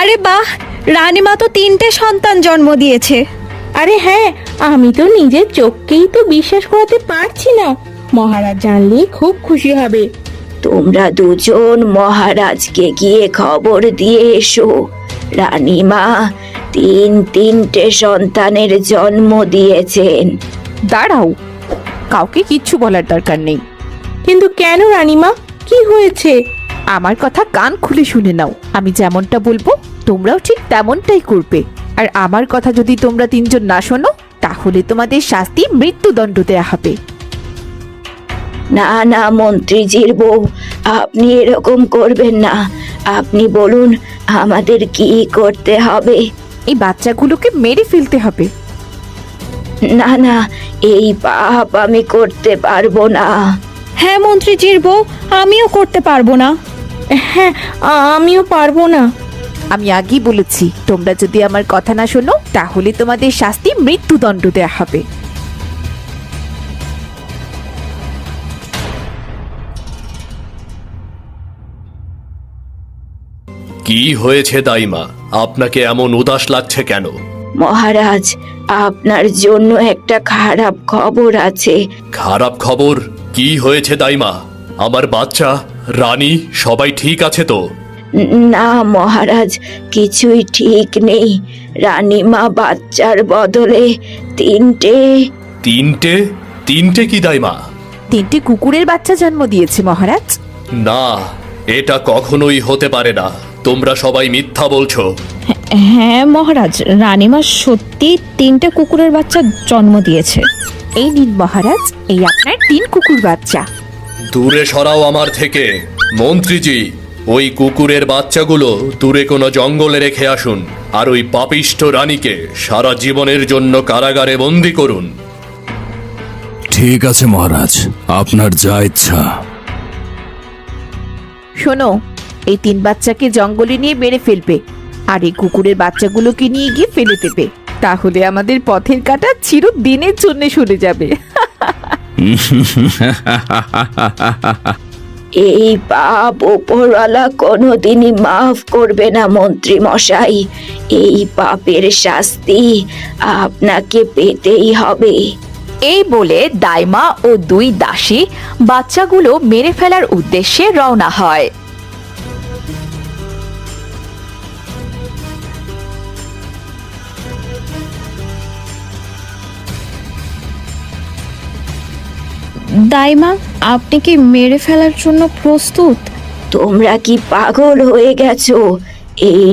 আরে বাহ, রানীমা তো 3টে সন্তান জন্ম দিয়েছে। আরে হ্যাঁ, আমি তো নিজের চোখকেই তো বিশ্বাস করাতে পারছি না। মহারাজ জানলে খুব খুশি হবে। তোমরা দুজন মহারাজকে গিয়ে খবর দিয়ে এসো, রানীমা তিনটে সন্তানের জন্ম দিয়েছেন। দাঁড়াও, কাউকে কিচ্ছু বলার দরকার নেই। কিন্তু কেন রানীমা, কি হয়েছে? আমার কথা কান খুলে শুনে নাও। আমি যেমনটা বলবো তোমরাও ঠিক তেমনটাই করবে। আর আমার কথা যদি তোমরা 3জন না শোনো, তাহলে তোমাদের শাস্তি মৃত্যুদণ্ড দেয়া হবে। না না মন্ত্রীজির বউ, আপনি এরকম করবেন না। আপনি বলুন আমাদের কি করতে হবে। এই বাচ্চাগুলোকে মেরে ফেলতে হবে। না না, এই পাপ আমি করতে পারবো না। হ্যাঁ মন্ত্রীজির বউ, আমিও করতে পারবো না। হ্যাঁ, আমিও পারবো না। আমি আগেই বলেছি, তোমরা যদি আমার কথা না শোনো, তাহলে তোমাদের শাস্তি মৃত্যুদণ্ড দেয়া হবে। কি হয়েছে দাইমা? আপনাকে এমন উদাস লাগছে কেন? মহারাজ, আপনার জন্য একটা খারাপ খবর আছে। খারাপ খবর? কি হয়েছে দাইমা? আমার বাচ্চা, রানী সবাই ঠিক আছে তো? না মহারাজ, কিছুই ঠিক নেই। রানীমা বাচ্চার বদলে তিনটে তিনটে? তিনটে কি দাইমা? 3টে কুকুরের বাচ্চা জন্ম দিয়েছে মহারাজ। না, এটা কখনোই হতে পারে না। তোমরা সবাই মিথ্যা বলছো। হ্যাঁ মহারাজ, রানীমা সত্যি 3টে কুকুরের বাচ্চা জন্ম দিয়েছে। এই নিন মহারাজ, এই আপনার 3 কুকুর বাচ্চা। দূরে সরাও আমার থেকে। মন্ত্রীজি, ওই কুকুরের বাচ্চাগুলো দূরে কোনো জঙ্গলে রেখে আসুন, আর ওই পাপিষ্ঠ রানীকে সারা জীবনের জন্য কারাগারে বন্দি করুন। ঠিক আছে মহারাজ, আপনার যা ইচ্ছা। শোনো, এই 3 বাচ্চাকে জঙ্গলে নিয়ে মেরে ফেলবে, আর এই কুকুরের বাচ্চাগুলোকে নিয়ে গিয়ে ফেলে দেবে। তাহলে আমাদের পথের কাঁটা চিরদিনের জন্য সরে যাবে। এই পাপ ওপরওয়ালা কোনোদিনই মাফ করবে না মন্ত্রী মশাই। এই পাপের শাস্তি আপনাকে পেতেই হবে। এই বলে দাইমা ও 2 দাসী বাচ্চাগুলো মেরে ফেলার উদ্দেশ্যে রওনা হয়। দাইমা, আপনি কি মেরে ফেলার জন্য প্রস্তুত? তোমরা কি পাগল হয়ে গেছো? এই